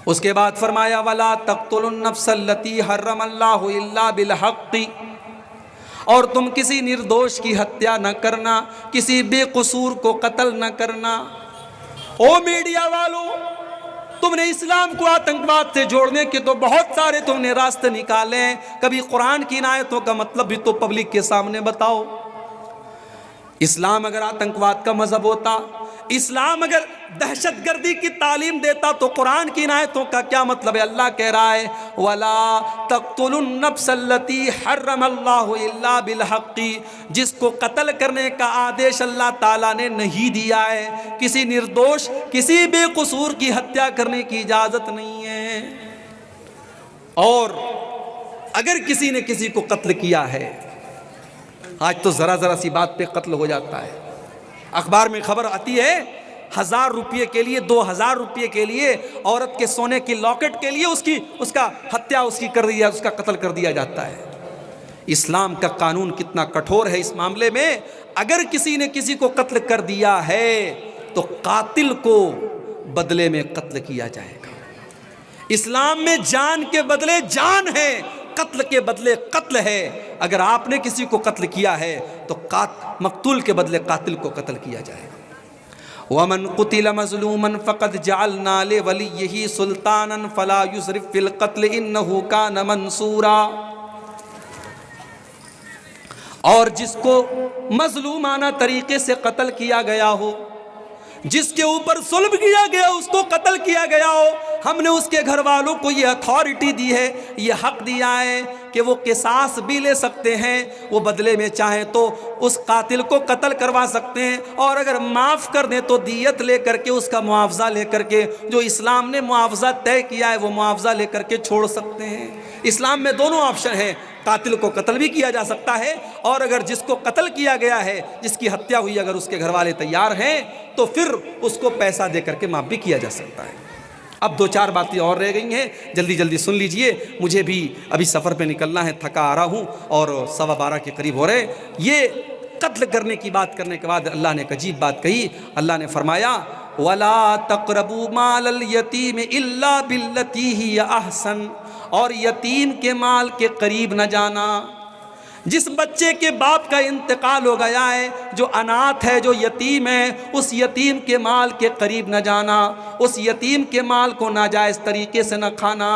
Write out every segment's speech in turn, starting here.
اس کے بعد فرمایا وَلَا تَقْتُلُوا النَّفْسَ الَّتِي حَرَّمَ اللَّهُ إِلَّا بِالْحَقِّ، اور تم کسی نردوش کی ہتیا نہ کرنا، کسی بے قصور کو قتل نہ کرنا۔ او میڈیا والوں، تم نے اسلام کو آتنکواد سے جوڑنے کے تو بہت سارے تم نے راستے نکالے ہیں، کبھی قرآن کی ان آیتوں کا مطلب بھی تو پبلک کے سامنے بتاؤ۔ اسلام اگر آتنکواد کا مذہب ہوتا، اسلام اگر دہشت گردی کی تعلیم دیتا، تو قرآن کی ان آیتوں کا کیا مطلب ہے؟ اللہ کہہ رہا ہے وَلَا تَقْتُلُوا النَّفْسَ الَّتِي حَرَّمَ اللَّهُ إِلَّا بِالْحَقِّ، جس کو قتل کرنے کا آدیش اللہ تعالیٰ نے نہیں دیا ہے، کسی نردوش، کسی بے قصور کی ہتیا کرنے کی اجازت نہیں ہے۔ اور اگر کسی نے کسی کو قتل کیا ہے، آج تو ذرا ذرا سی بات پہ قتل ہو جاتا ہے، اخبار میں خبر آتی ہے 1000 روپے کے لیے، 2000 روپے کے لیے، عورت کے سونے کی لاکٹ کے لیے اس کا ہتیا کر دیا، اس کا قتل کر دیا جاتا ہے۔ اسلام کا قانون کتنا کٹھور ہے اس معاملے میں۔ اگر کسی نے کسی کو قتل کر دیا ہے تو قاتل کو بدلے میں قتل کیا جائے گا۔ اسلام میں جان کے بدلے جان ہے، قتل کے بدلے قتل ہے۔ اگر آپ نے کسی کو قتل کیا ہے تو مقتول کے بدلے قاتل کو قتل کیا جائے گا۔ وَمَنْ قُتِلَ مَظْلُومًا فَقَدْ جَعَلْنَا لِوَلِيِّهِ سُلْطَانًا فَلَا يُسْرِفْ فِي الْقَتْلِ إِنَّهُ كَانَ مَنْصُورًا، اور جس کو مظلومانہ طریقے سے قتل کیا گیا ہو، جس کے اوپر ظلم کیا گیا، اس کو قتل کیا گیا ہو، ہم نے اس کے گھر والوں کو یہ اتھارٹی دی ہے، یہ حق دیا ہے کہ وہ قصاص بھی لے سکتے ہیں، وہ بدلے میں چاہیں تو اس قاتل کو قتل کروا سکتے ہیں، اور اگر معاف کر دیں تو دیت لے کر کے، اس کا معاوضہ لے کر کے، جو اسلام نے معاوضہ طے کیا ہے وہ معاوضہ لے کر کے چھوڑ سکتے ہیں۔ اسلام میں دونوں آپشن ہیں، قاتل کو قتل بھی کیا جا سکتا ہے، اور اگر جس کو قتل کیا گیا ہے، جس کی ہتیا ہوئی، اگر اس کے گھر والے تیار ہیں تو پھر اس کو پیسہ دے کر کے معاف بھی کیا جا سکتا ہے۔ اب 2-4 باتیں اور رہ گئی ہیں، جلدی جلدی سن لیجئے، مجھے بھی ابھی سفر پہ نکلنا ہے، تھکا آ رہا ہوں اور 12:15 کے قریب ہو رہے۔ یہ قتل کرنے کی بات کرنے کے بعد اللہ نے ایک عجیب بات کہی۔ اللہ نے فرمایا وَلَا تَقْرَبُوا مَالَ الْيَتِيمِ إِلَّا بِالَّتِي هِيَ أَحْسَنُ، اور یتیم کے مال کے قریب نہ جانا۔ جس بچے کے باپ کا انتقال ہو گیا ہے، جو اناتھ ہے، جو یتیم ہے، اس یتیم کے مال کے قریب نہ جانا، اس یتیم کے مال کو ناجائز طریقے سے نہ کھانا،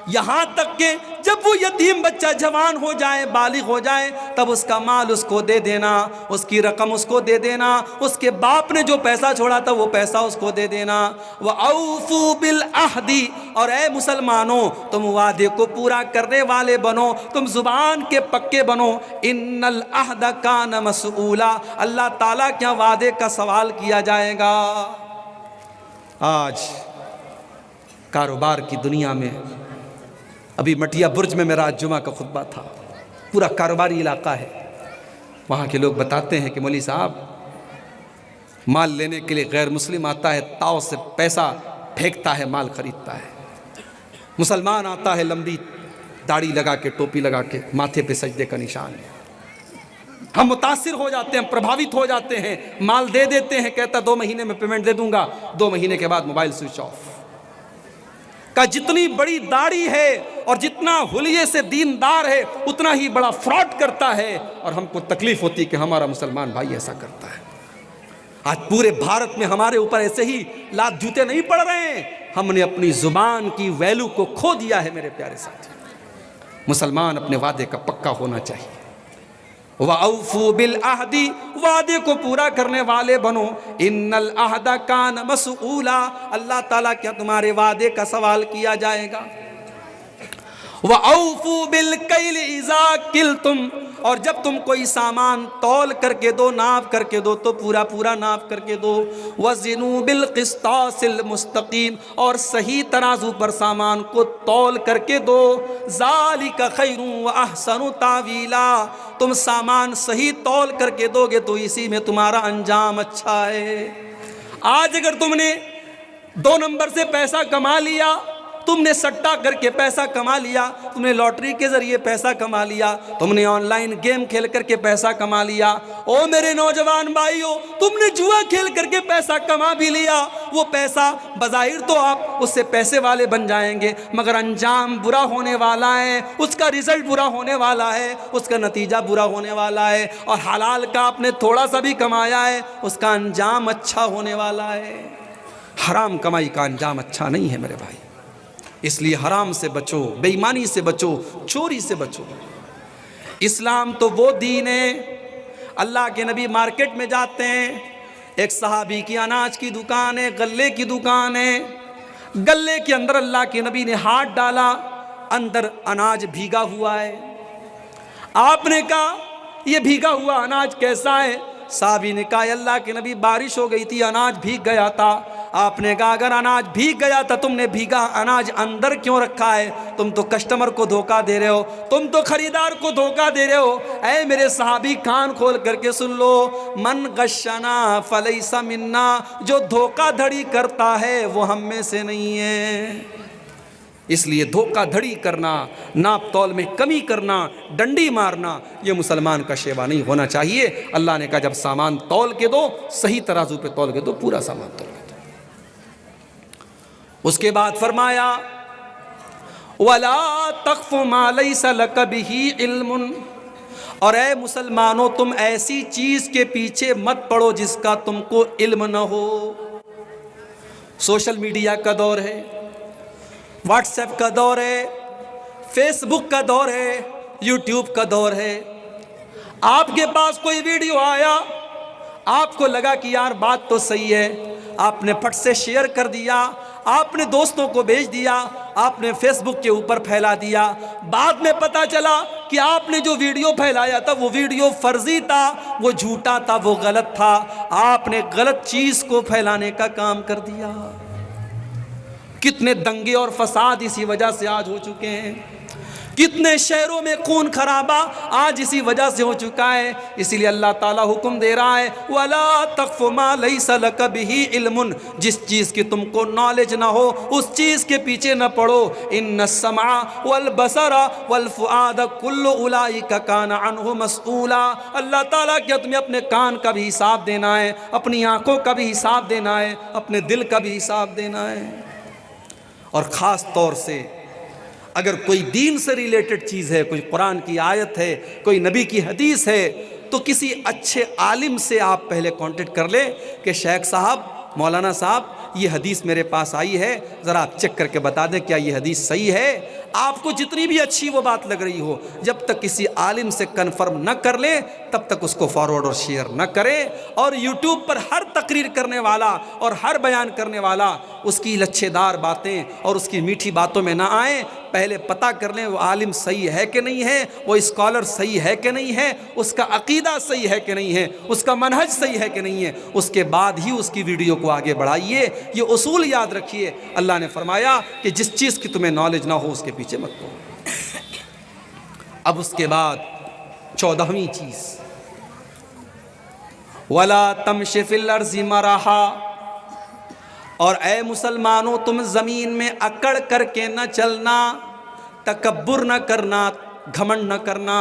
یہاں تک کہ جب وہ یتیم بچہ جوان ہو جائے، بالغ ہو جائے، تب اس کا مال اس کو دے دینا، اس کی رقم اس کو دے دینا، اس کے باپ نے جو پیسہ چھوڑا تھا وہ پیسہ اس کو دے دینا۔ وَأَوْفُوا بِالْعَهْدِ، اور اے مسلمانوں تم وعدے کو پورا کرنے والے بنو، تم زبان کے پکے بنو۔ إِنَّ الْعَهْدَ كَانَ مَسْئُولًا، اللہ تعالیٰ کیا وعدے کا سوال کیا جائے گا۔ آج کاروبار کی دنیا میں، ابھی مٹیا برج میں میرا آج جمعہ کا خطبہ تھا، پورا کاروباری علاقہ ہے، وہاں کے لوگ بتاتے ہیں کہ مولوی صاحب مال لینے کے لیے غیر مسلم آتا ہے، تاؤ سے پیسہ پھینکتا ہے، مال خریدتا ہے، مسلمان آتا ہے لمبی داڑھی لگا کے، ٹوپی لگا کے، ماتھے پہ سجدے کا نشان ہے، ہم متاثر ہو جاتے ہیں، پربھاوت ہو جاتے ہیں، مال دے دیتے ہیں، کہتا 2 مہینے میں پیمنٹ دے دوں گا، 2 مہینے کے بعد موبائل سوئچ آف۔ کا جتنی بڑی داڑھی ہے اور جتنا حلیے سے دیندار ہے اتنا ہی بڑا فراڈ کرتا ہے، اور ہم کو تکلیف ہوتی کہ ہمارا مسلمان بھائی ایسا کرتا ہے۔ آج پورے بھارت میں ہمارے اوپر ایسے ہی لات جوتے نہیں پڑ رہے ہیں، ہم نے اپنی زبان کی ویلو کو کھو دیا ہے میرے پیارے ساتھی۔ مسلمان اپنے وعدے کا پکا ہونا چاہیے۔ وَأَوْفُوا بِالْعَهْدِ، وعدے کو پورا کرنے والے بنو۔ إِنَّ الْعَهْدَ كَانَ مَسْئُولًا، اللہ تعالیٰ کیا تمہارے وعدے کا سوال کیا جائے گا۔ وَأَوْفُوا بِالْكَيْلِ إِذَا كِلْتُمْ، اور جب تم کوئی سامان تول کر کے دو، ناپ کر کے دو، تو پورا پورا ناپ کر کے دو۔ وَزِنُوا بِالْقِسْطَاسِ الْمُسْتَقِيمِ، اور صحیح ترازو پر سامان کو تول کر کے دو۔ ذَلِكَ خَيْرٌ وَأَحْسَنُ تَأْوِيلًا، تم سامان صحیح تول کر کے دو گے تو اسی میں تمہارا انجام اچھا ہے۔ آج اگر تم نے 2 نمبر سے پیسہ کما لیا تم نے سٹا کر کے پیسہ کما لیا، تم نے لاٹری کے ذریعے پیسہ کما لیا، تم نے آن لائن گیم کھیل کر کے پیسہ کما لیا۔ او میرے نوجوان بھائیو، تم نے جوا کھیل کر کے پیسہ کما بھی لیا، وہ پیسہ بظاہر تو آپ اس سے پیسے والے بن جائیں گے، مگر انجام برا ہونے والا ہے، اس کا رزلٹ برا ہونے والا ہے، اس کا نتیجہ برا ہونے والا ہے۔ اور حلال کا آپ نے تھوڑا سا بھی کمایا ہے، اس کا انجام اچھا ہونے والا ہے۔ حرام کمائی کا انجام اچھا نہیں ہے میرے بھائی، اس لیے حرام سے بچو، بے ایمانی سے بچو، چوری سے بچو۔ اسلام تو وہ دین ہے، اللہ کے نبی مارکیٹ میں جاتے ہیں، ایک صحابی کی اناج کی دکان ہے، غلے کی دکان ہے، غلے کے اندر اللہ کے نبی نے ہاتھ ڈالا، اندر اناج بھیگا ہوا ہے۔ آپ نے کہا یہ بھیگا ہوا اناج کیسا ہے؟ صحابی نے کہا اللہ کے نبی بارش ہو گئی تھی، اناج بھیگ گیا تھا۔ آپ نے کہا اگر اناج بھیگ گیا تھا، تم نے بھیگا اناج اندر کیوں رکھا ہے؟ تم تو کسٹمر کو دھوکہ دے رہے ہو، تم تو خریدار کو دھوکہ دے رہے ہو۔ اے میرے صحابی کان کھول کر کے سن لو، من غشنا فلیس منا، جو دھوکہ دھڑی کرتا ہے وہ ہم میں سے نہیں ہے۔ اس لیے دھوکہ دھڑی کرنا، ناپ تول میں کمی کرنا، ڈنڈی مارنا، یہ مسلمان کا شیوا نہیں ہونا چاہیے۔ اللہ نے کہا جب سامان تول کے دو، صحیح ترازو پہ تول کے دو، پورا سامان تول کے دو۔ اس کے بعد فرمایا وَلَا تَقْفُ مَا لَيْسَ لَكَ بِهِ عِلْمٌ، اور اے مسلمانوں تم ایسی چیز کے پیچھے مت پڑو جس کا تم کو علم نہ ہو۔ سوشل میڈیا کا دور ہے، واٹس ایپ کا دور ہے، فیس بک کا دور ہے، یوٹیوب کا دور ہے۔ آپ کے پاس کوئی ویڈیو آیا، آپ کو لگا کہ یار بات تو صحیح ہے، آپ نے پھٹ سے شیئر کر دیا، آپ نے دوستوں کو بھیج دیا، آپ نے فیس بک کے اوپر پھیلا دیا۔ بعد میں پتا چلا کہ آپ نے جو ویڈیو پھیلایا تھا وہ ویڈیو فرضی تھا، وہ جھوٹا تھا، وہ غلط تھا، آپ نے غلط چیز کو پھیلانے کا کام کر دیا۔ کتنے دنگے اور فساد اسی وجہ سے آج ہو چکے ہیں، کتنے شہروں میں خون خرابہ آج اسی وجہ سے ہو چکا ہے۔ اسی لیے اللہ تعالیٰ حکم دے رہا ہے وَلَا تَقْفُ مَا لَيْسَ لَكَ بِهِ عِلْمٌ، جس چیز کی تم کو نالج نہ ہو اس چیز کے پیچھے نہ پڑو۔ إِنَّ السَّمْعَ وَالْبَصَرَ وَالْفُؤَادَ كُلُّ أُولَئِكَ كَانَ عَنْهُ مَسْئُولًا، اللہ تعالیٰ کہ تمہیں اپنے کان کا بھی حساب دینا ہے، اپنی آنکھوں کا بھی حساب دینا ہے، اپنے دل کا بھی حساب دینا ہے۔ اور خاص طور سے اگر کوئی دین سے ریلیٹڈ چیز ہے، کوئی قرآن کی آیت ہے، کوئی نبی کی حدیث ہے، تو کسی اچھے عالم سے آپ پہلے کانٹیکٹ کر لیں کہ شیخ صاحب، مولانا صاحب، یہ حدیث میرے پاس آئی ہے، ذرا آپ چیک کر کے بتا دیں کیا یہ حدیث صحیح ہے۔ آپ کو جتنی بھی اچھی وہ بات لگ رہی ہو، جب تک کسی عالم سے کنفرم نہ کر لیں تب تک اس کو فارورڈ اور شیئر نہ کریں۔ اور یوٹیوب پر ہر تقریر کرنے والا اور ہر بیان کرنے والا اس کی لچھے دار باتیں اور اس کی میٹھی باتوں میں نہ آئیں، پہلے پتہ کر لیں وہ عالم صحیح ہے کہ نہیں ہے، وہ اسکالر صحیح ہے کہ نہیں ہے، اس کا عقیدہ صحیح ہے کہ نہیں ہے، اس کا منہج صحیح ہے کہ نہیں ہے، اس کے بعد ہی اس کی ویڈیو کو آگے بڑھائیے۔ یہ اصول یاد رکھیے، اللہ نے فرمایا کہ جس چیز کی تمہیں نالج نہ ہو اس کے پیچھے مت پڑو۔ اب اس کے بعد 14ویں چیز وَلَا تَمْشِ فِي الْأَرْضِ مَرَحًا، اور اے مسلمانوں تم زمین میں اکڑ کر کے نہ چلنا، تکبر نہ کرنا، گھمنڈ نہ کرنا۔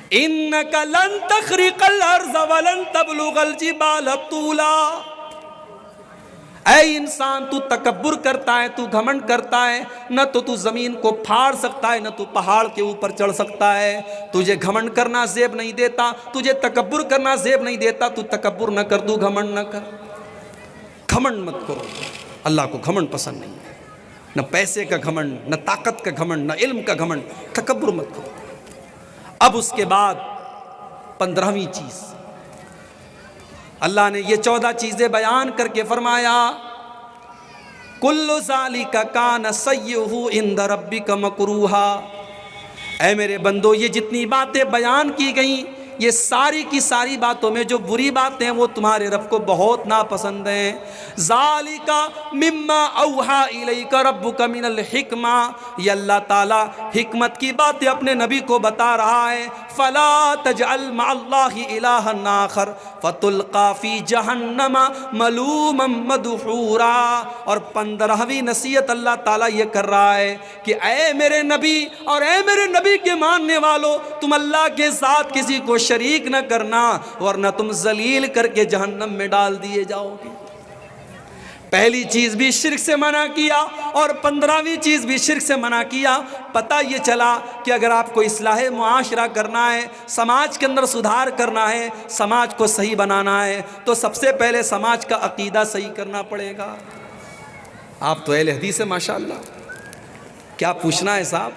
إِنَّكَ لَن تَخْرِقَ الْأَرْضَ وَلَن تَبْلُغَ الْجِبَالَ طُولًا، اے انسان تو تکبر کرتا ہے، تو گھمنڈ کرتا ہے، نہ تو زمین کو پھاڑ سکتا ہے، نہ تو پہاڑ کے اوپر چڑھ سکتا ہے۔ تجھے گھمنڈ کرنا زیب نہیں دیتا، تجھے تکبر کرنا زیب نہیں دیتا، تو تکبر نہ کر، تو گھمنڈ نہ کر، گھمنڈ مت کرو۔ اللہ کو گھمنڈ پسند نہیں ہے، نہ پیسے کا گھمنڈ، نہ طاقت کا گھمنڈ، نہ علم کا گھمنڈ، تکبر مت کرو۔ اب اس کے بعد 15ویں چیز، اللہ نے یہ 14 چیزیں بیان کر کے فرمایا کُلُّ ذَلِكَ كَانَ سَيِّئُهُ عِندَ رَبِّكَ مَكْرُوهًا، اے میرے بندو یہ جتنی باتیں بیان کی گئیں یہ ساری کی ساری باتوں میں جو بری باتیں ہیں وہ تمہارے رب کو بہت ناپسند ہیں۔ ذالک مما اوحا الیک ربک من الحکمہ، یہ اللہ تعالیٰ حکمت کی باتیں اپنے نبی کو بتا رہا ہے۔ فلا تجعل مع اللہ الہا آخر فتلقى فی جہنم ملوما مدحورا۔ اور 15ویں نصیحت اللہ تعالیٰ یہ کر رہا ہے کہ اے میرے نبی اور اے میرے نبی کے ماننے والوں، تم اللہ کے ساتھ کسی کو شریک نہ کرنا ورنہ تم ذلیل کر کے جہنم میں ڈال دیے جاؤ گے۔ پہلی چیز بھی شرک سے منع کیا اور 15ویں چیز بھی شرک سے منع کیا۔ پتہ یہ چلا کہ اگر آپ کو اصلاح معاشرہ کرنا ہے، سماج کے اندر سدھار کرنا ہے، سماج کو صحیح بنانا ہے، تو سب سے پہلے سماج کا عقیدہ صحیح کرنا پڑے گا۔ آپ تو اہل حدیث ہیں ماشاءاللہ، کیا پوچھنا ہے صاحب؟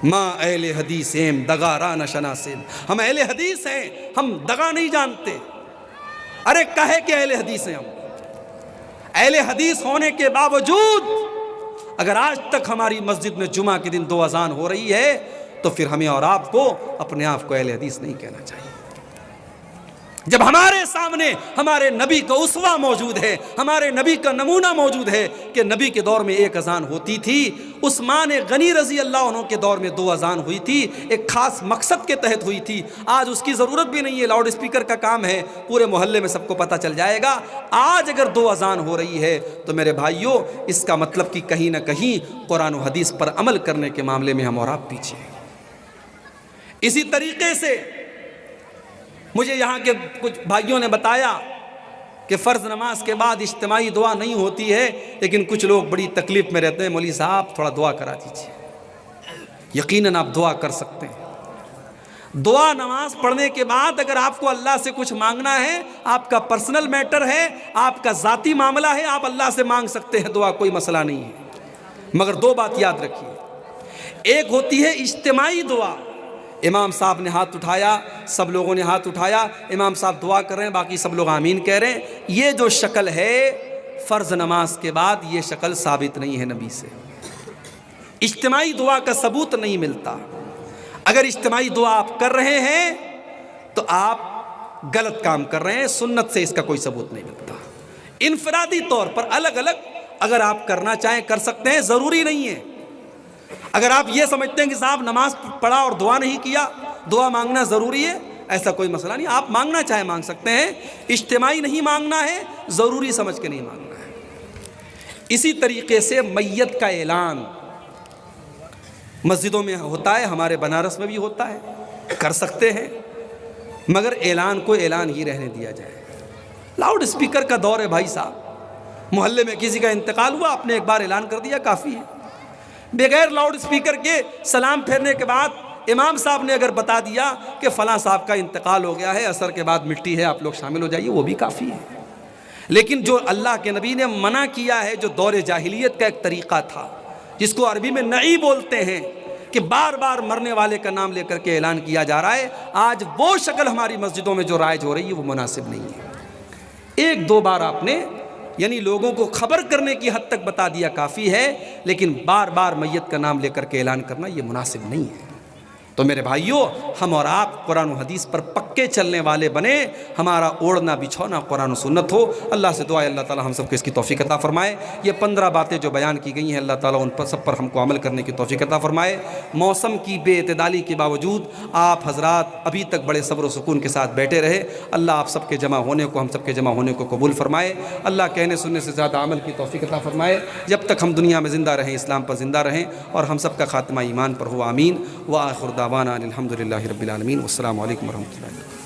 ماں اہل حدیث ہیں دغا را نہ شناسیم، ہم اہل حدیث ہیں، ہم دغا نہیں جانتے۔ ارے کہے کہ اہل حدیث ہیں، ہم اہل حدیث ہونے کے باوجود اگر آج تک ہماری مسجد میں جمعہ کے دن 2 اذان ہو رہی ہے تو پھر ہمیں اور آپ کو اپنے آپ کو اہل حدیث نہیں کہنا چاہیے۔ جب ہمارے سامنے ہمارے نبی کا اسوہ موجود ہے، ہمارے نبی کا نمونہ موجود ہے کہ نبی کے دور میں 1 اذان ہوتی تھی، عثمان غنی رضی اللہ عنہ کے دور میں 2 اذان ہوئی تھی، ایک خاص مقصد کے تحت ہوئی تھی۔ آج اس کی ضرورت بھی نہیں ہے، لاؤڈ اسپیکر کا کام ہے، پورے محلے میں سب کو پتہ چل جائے گا۔ آج اگر 2 اذان ہو رہی ہے تو میرے بھائیوں اس کا مطلب کہ کہیں نہ کہیں قرآن و حدیث پر عمل کرنے کے معاملے میں ہم اور آپ پیچھے ہیں۔ اسی طریقے سے مجھے یہاں کے کچھ بھائیوں نے بتایا کہ فرض نماز کے بعد اجتماعی دعا نہیں ہوتی ہے، لیکن کچھ لوگ بڑی تکلیف میں رہتے ہیں، مولوی صاحب تھوڑا دعا کرا دیجیے۔ یقیناً آپ دعا کر سکتے ہیں۔ دعا نماز پڑھنے کے بعد اگر آپ کو اللہ سے کچھ مانگنا ہے، آپ کا پرسنل میٹر ہے، آپ کا ذاتی معاملہ ہے، آپ اللہ سے مانگ سکتے ہیں دعا، کوئی مسئلہ نہیں ہے۔ مگر 2 بات یاد رکھیے، ایک ہوتی ہے اجتماعی دعا، امام صاحب نے ہاتھ اٹھایا، سب لوگوں نے ہاتھ اٹھایا، امام صاحب دعا کر رہے ہیں، باقی سب لوگ آمین کہہ رہے ہیں، یہ جو شکل ہے فرض نماز کے بعد یہ شکل ثابت نہیں ہے نبی سے۔ اجتماعی دعا کا ثبوت نہیں ملتا۔ اگر اجتماعی دعا آپ کر رہے ہیں تو آپ غلط کام کر رہے ہیں، سنت سے اس کا کوئی ثبوت نہیں ملتا۔ انفرادی طور پر الگ الگ اگر آپ کرنا چاہیں کر سکتے ہیں، ضروری نہیں ہے۔ اگر آپ یہ سمجھتے ہیں کہ صاحب نماز پڑھا اور دعا نہیں کیا، دعا مانگنا ضروری ہے، ایسا کوئی مسئلہ نہیں، آپ مانگنا چاہیں مانگ سکتے ہیں، اجتماعی نہیں مانگنا ہے، ضروری سمجھ کے نہیں مانگنا ہے۔ اسی طریقے سے میت کا اعلان مسجدوں میں ہوتا ہے، ہمارے بنارس میں بھی ہوتا ہے، کر سکتے ہیں، مگر اعلان کو اعلان ہی رہنے دیا جائے۔ لاؤڈ اسپیکر کا دور ہے بھائی صاحب، محلے میں کسی کا انتقال ہوا، آپ نے ایک بار اعلان کر دیا کافی ہے۔ بغیر لاؤڈ اسپیکر کے سلام پھیرنے کے بعد امام صاحب نے اگر بتا دیا کہ فلاں صاحب کا انتقال ہو گیا ہے، عصر کے بعد مٹی ہے، آپ لوگ شامل ہو جائیے، وہ بھی کافی ہے۔ لیکن جو اللہ کے نبی نے منع کیا ہے، جو دور جاہلیت کا ایک طریقہ تھا جس کو عربی میں نعی بولتے ہیں، کہ بار بار مرنے والے کا نام لے کر کے اعلان کیا جا رہا ہے، آج وہ شکل ہماری مسجدوں میں جو رائج ہو رہی ہے وہ مناسب نہیں ہے۔ 1-2 بار آپ نے یعنی لوگوں کو خبر کرنے کی حد تک بتا دیا کافی ہے، لیکن بار بار میت کا نام لے کر کے اعلان کرنا یہ مناسب نہیں ہے۔ تو میرے بھائیوں، ہم اور آپ قرآن و حدیث پر پکے چلنے والے بنے، ہمارا اوڑھنا بچھونا قرآن و سنت ہو۔ اللہ سے دعا ہے اللہ تعالی ہم سب کو اس کی توفیق عطا فرمائے۔ یہ 15 باتیں جو بیان کی گئی ہیں، اللہ تعالیٰ ان پر سب پر ہم کو عمل کرنے کی توفیق عطا فرمائے۔ موسم کی بے اعتدالی کے باوجود آپ حضرات ابھی تک بڑے صبر و سکون کے ساتھ بیٹھے رہے، اللہ آپ سب کے جمع ہونے کو، ہم سب کے جمع ہونے کو قبول فرمائے۔ اللہ کہنے سننے سے زیادہ عمل کی توفیق عطا فرمائے۔ جب تک ہم دنیا میں زندہ رہیں، اسلام پر زندہ رہیں، اور ہم سب کا خاتمہ ایمان پر ہو، آمین۔ وآخر دعوانا الحمد للہ رب العالمین، والسلام علیکم ورحمۃ اللہ۔